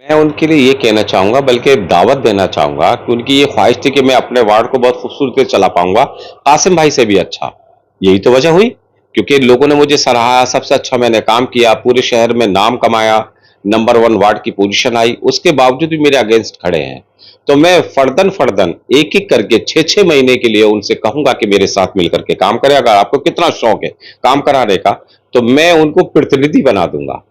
मैं उनके लिए ये कहना चाहूँगा, बल्कि दावत देना चाहूँगा कि उनकी ये ख्वाहिश थी कि मैं अपने वार्ड को बहुत खूबसूरती से चला पाऊँगा, कासिम भाई से भी अच्छा। यही तो वजह हुई, क्योंकि लोगों ने मुझे सराहा, सबसे अच्छा मैंने काम किया, पूरे शहर में नाम कमाया, नंबर 1 वार्ड की पोजीशन आई, उसके बावजूद भी मेरे अगेंस्ट खड़े हैं। तो मैं फर्दन-फर्दन, एक-एक करके 6-6 महीने के लिए उनसे कहूँगा कि मेरे साथ मिल कर के काम करें। अगर आपको कितना शौक है काम कराने का, तो मैं उनको प्रतिनिधि बना दूँगा।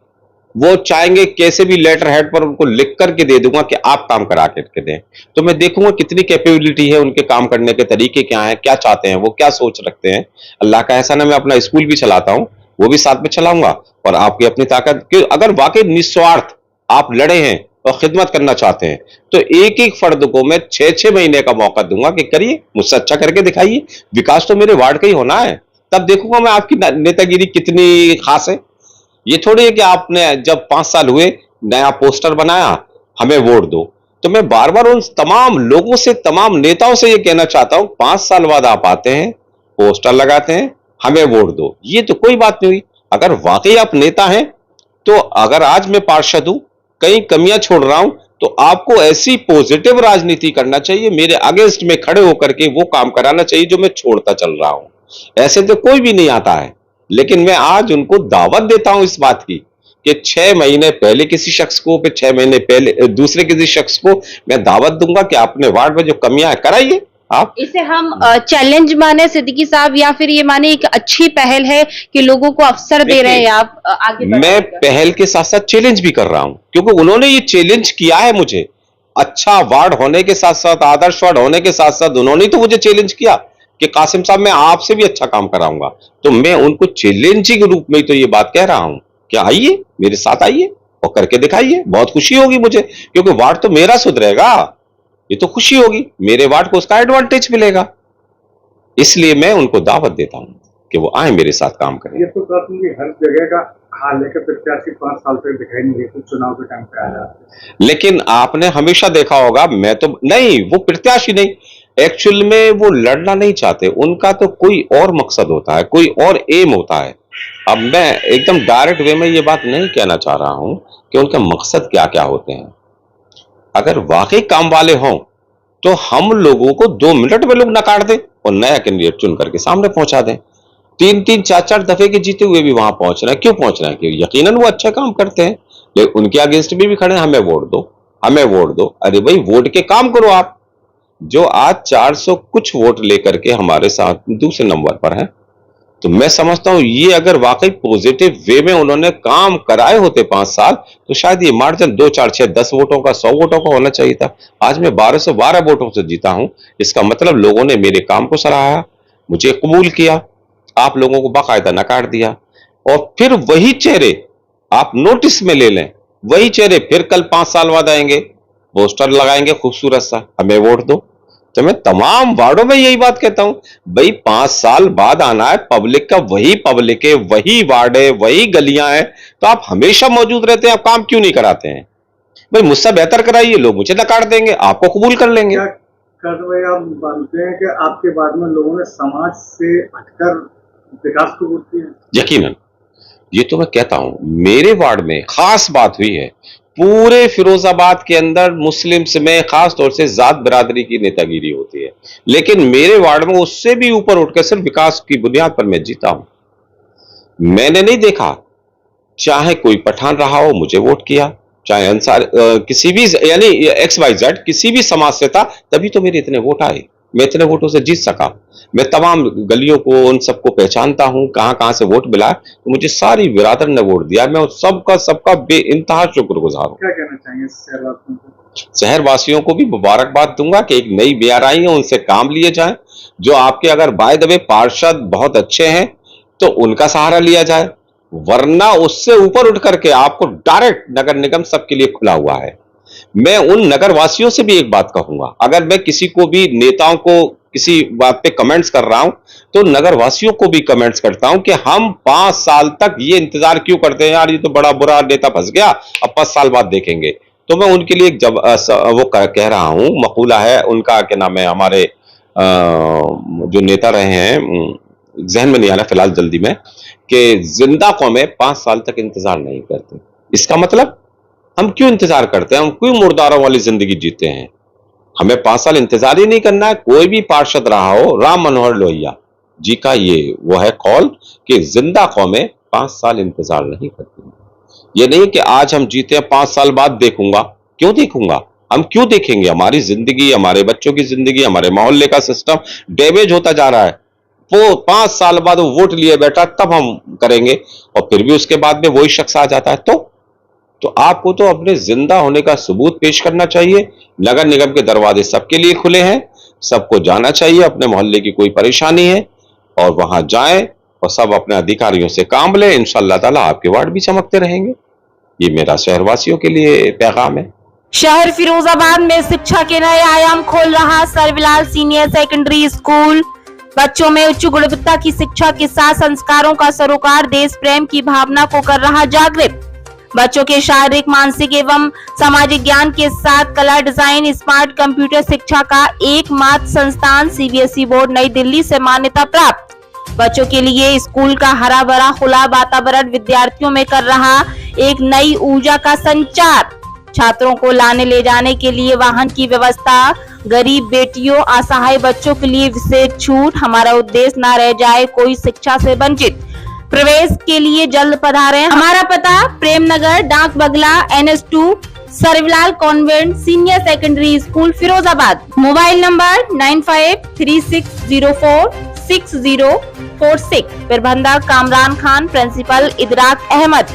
वो चाहेंगे कैसे भी लेटर हेड पर उनको लिख करके दे दूंगा कि आप काम करा करके दें। तो मैं देखूंगा कितनी कैपेबिलिटी है, उनके काम करने के तरीके क्या हैं, क्या चाहते हैं, वो क्या सोच रखते हैं। अल्लाह का एहसान है, मैं अपना स्कूल भी चलाता हूँ, वो भी साथ में चलाऊंगा। और आपकी अपनी ताकत कि अगर वाकई निस्वार्थ आप लड़े हैं और खिदमत करना चाहते हैं, तो एक एक फर्द को मैं 6-6 महीने का मौका दूंगा कि करिए, मुझसे अच्छा करके दिखाइए। विकास तो मेरे वार्ड का ही होना है, तब देखूंगा मैं आपकी नेतागिरी कितनी खास है। ये थोड़ी है कि आपने जब 5 साल हुए नया पोस्टर बनाया, हमें वोट दो। तो मैं बार बार उन तमाम लोगों से, तमाम नेताओं से ये कहना चाहता हूं, 5 साल बाद आप आते हैं, पोस्टर लगाते हैं, हमें वोट दो, ये तो कोई बात नहीं हुई। अगर वाकई आप नेता हैं, तो अगर आज मैं पार्षद हूं, कई कमियां छोड़ रहा हूं, तो आपको ऐसी पॉजिटिव राजनीति करना चाहिए, मेरे अगेंस्ट में खड़े होकर के वो काम कराना चाहिए जो मैं छोड़ता चल रहा हूं। ऐसे तो कोई भी नहीं आता है। लेकिन मैं आज उनको दावत देता हूं इस बात की कि 6 महीने पहले किसी शख्स को, फिर 6 महीने पहले दूसरे किसी शख्स को मैं दावत दूंगा कि अपने वार्ड में जो कमियां हैं कराइए आप। इसे हम चैलेंज माने सिद्दीकी साहब, या फिर ये माने एक अच्छी पहल है कि लोगों को अवसर दे रहे देखिए, हैं आप आगे मैं बढ़ने का? पहल के साथ साथ चैलेंज भी कर रहा हूं, क्योंकि उन्होंने ये चैलेंज किया है मुझे। अच्छा वार्ड होने के साथ साथ, आदर्श वार्ड होने के साथ साथ, उन्होंने तो मुझे चैलेंज किया कि कासिम साहब मैं आपसे भी अच्छा काम कराऊंगा। तो मैं उनको चैलेंजिंग रूप में तो ये बात कह रहा हूं कि आइए, मेरे साथ आइए और करके दिखाइए, बहुत खुशी होगी मुझे, क्योंकि वार्ड तो मेरा सुधरेगा। ये तो खुशी होगी, मेरे वार्ड को उसका एडवांटेज मिलेगा। इसलिए मैं उनको दावत देता हूं कि वो आए मेरे साथ काम करें। ये तो कहते हैं कि हर जगह का हाल है कि प्रत्याशी 5 साल तक दिखाई नहीं देते, चुनाव के टाइम पे आ जाते हैं। लेकिन आपने हमेशा देखा होगा, मैं तो नहीं, वो प्रत्याशी नहीं, एक्चुअल में वो लड़ना नहीं चाहते, उनका तो कोई और मकसद होता है, कोई और एम होता है। अब मैं एकदम डायरेक्ट वे में ये बात नहीं कहना चाह रहा हूं कि उनके मकसद क्या क्या होते हैं। अगर वाकई काम वाले हों, तो हम लोगों को 2 मिनट में लोग नकार दें और नया कैंडिडेट चुन करके सामने पहुंचा दें। 3-3 4-4 दफे के जीते हुए भी वहां पहुंच रहे हैं, क्यों पहुंच रहे हैं? क्योंकि यकीनन वो अच्छा काम करते हैं। लेकिन उनके अगेंस्ट भी खड़े हैं, हमें वोट दो, हमें वोट दो। अरे भाई, वोट के काम करो आप। जो आज 400 कुछ वोट लेकर के हमारे साथ दूसरे नंबर पर है, तो मैं समझता हूं ये अगर वाकई पॉजिटिव वे में उन्होंने काम कराए होते 5 साल, तो शायद ये मार्जिन 2 4 6 10 वोटों का, 100 वोटों का होना चाहिए था। आज मैं 1212 वोटों से जीता हूं। इसका मतलब लोगों ने मेरे काम को सराहा, मुझे कबूल किया, आप लोगों को बाकायदा नकार दिया। और फिर वही चेहरे आप नोटिस में ले लें, वही चेहरे फिर कल 5 साल बाद आएंगे, पोस्टर लगाएंगे खूबसूरत सा, हमें वोट दो। तो मैं तमाम वार्डों में यही बात कहता हूं, भाई 5 साल बाद आना है, पब्लिक का वही पब्लिक है, वही वार्ड है, वही गलियां हैं, तो आप हमेशा मौजूद रहते हैं, आप काम क्यों नहीं कराते हैं? भाई मुझसे बेहतर कराइए, लोग मुझे नकार देंगे, आपको कबूल कर लेंगे। क्या कर भाई आप मानते हैं कि आपके बाद में लोगों ने समाज से हटकर विकास को वोट दिया? यकीनन, ये तो मैं कहता हूं, मेरे वार्ड में खास बात हुई है। पूरे फिरोजाबाद के अंदर मुस्लिम्स में खास तौर से जात बिरादरी की नेतागिरी होती है, लेकिन मेरे वार्ड में उससे भी ऊपर उठकर सिर्फ विकास की बुनियाद पर मैं जीता हूं। मैंने नहीं देखा, चाहे कोई पठान रहा हो मुझे वोट किया, चाहे अंसार किसी भी, यानी XYZ किसी भी समाज से था, तभी तो मेरे इतने वोट आए, मैं इतने वोटों से जीत सका। मैं तमाम गलियों को, उन सबको पहचानता हूं, कहां कहां से वोट मिला, तो मुझे सारी बिरादर ने वोट दिया। मैं उस सबका सबका बेइंतहा शुक्रगुजार हूं। क्या कहना चाहेंगे शहरवासियों को? शहरवासियों को भी मुबारकबाद दूंगा कि एक नई मेयर आई है, उनसे काम लिए जाए। जो आपके अगर बाय द वे पार्षद बहुत अच्छे हैं, तो उनका सहारा लिया जाए, वरना उससे ऊपर उठ करके आपको डायरेक्ट नगर निगम सबके लिए खुला हुआ है। मैं उन नगर वासियों से भी एक बात कहूंगा, अगर मैं किसी को भी, नेताओं को किसी बात पे कमेंट्स कर रहा हूं, तो नगर वासियों को भी कमेंट्स करता हूं कि हम 5 साल तक ये इंतजार क्यों करते हैं यार, ये तो बड़ा बुरा नेता फंस गया, अब 5 साल बाद देखेंगे। तो मैं उनके लिए जब वो कह रहा हूं, मकूला है उनका, क्या नाम है, हमारे जो नेता रहे हैं, जहन में नहीं आ रहा फिलहाल जल्दी में, कि जिंदा कौमें 5 साल तक इंतजार नहीं करती। इसका मतलब हम क्यों इंतजार करते हैं, हम क्यों मुर्दारों वाली जिंदगी जीते हैं। हमें 5 साल इंतजार ही नहीं करना है। कोई भी पार्षद रहा हो, राम मनोहर लोहिया जी का ये वो है कॉल कि जिंदा कौमें 5 साल इंतजार नहीं करती। ये नहीं कि आज हम जीते हैं 5 साल बाद देखूंगा, क्यों देखूंगा, हम क्यों देखेंगे। हमारी जिंदगी, हमारे बच्चों की जिंदगी, हमारे मोहल्ले का सिस्टम डैमेज होता जा रहा है। वो 5 साल बाद वो वोट लिए बैठा तब हम करेंगे, और फिर भी उसके बाद में वही शख्स आ जाता है। तो आपको तो अपने जिंदा होने का सबूत पेश करना चाहिए। नगर निगम के दरवाजे सबके लिए खुले हैं, सबको जाना चाहिए। अपने मोहल्ले की कोई परेशानी है और वहां जाएं और सब अपने अधिकारियों से काम लें। इंशाअल्लाह ताला आपके वार्ड भी चमकते रहेंगे। ये मेरा शहरवासियों के लिए पैगाम है। शहर फिरोजाबाद में शिक्षा के नए आयाम खोल रहा सर्वलाल सीनियर सेकेंडरी स्कूल। बच्चों में उच्च गुणवत्ता की शिक्षा के साथ संस्कारों का सरोकार देश प्रेम की भावना को कर रहा जागृत। बच्चों के शारीरिक, मानसिक एवं सामाजिक ज्ञान के साथ कला, डिजाइन, स्मार्ट कंप्यूटर शिक्षा का एकमात्र संस्थान सीबीएसई बोर्ड नई दिल्ली से मान्यता प्राप्त। बच्चों के लिए स्कूल का हरा भरा खुला वातावरण विद्यार्थियों में कर रहा एक नई ऊर्जा का संचार। छात्रों को लाने ले जाने के लिए वाहन की व्यवस्था, गरीब बेटियों, असहाय बच्चों के लिए विशेष छूट। हमारा उद्देश्य न रह जाए कोई शिक्षा से वंचित। प्रवेश के लिए जल्द पधारें। हमारा पता Premnagar, Dak Bangla, NS2, Sarvlal convent senior secondary school, Firozabad. Mobile number 9536046046। प्रबंधक कामरान खान, प्रिंसिपल इदराक अहमद।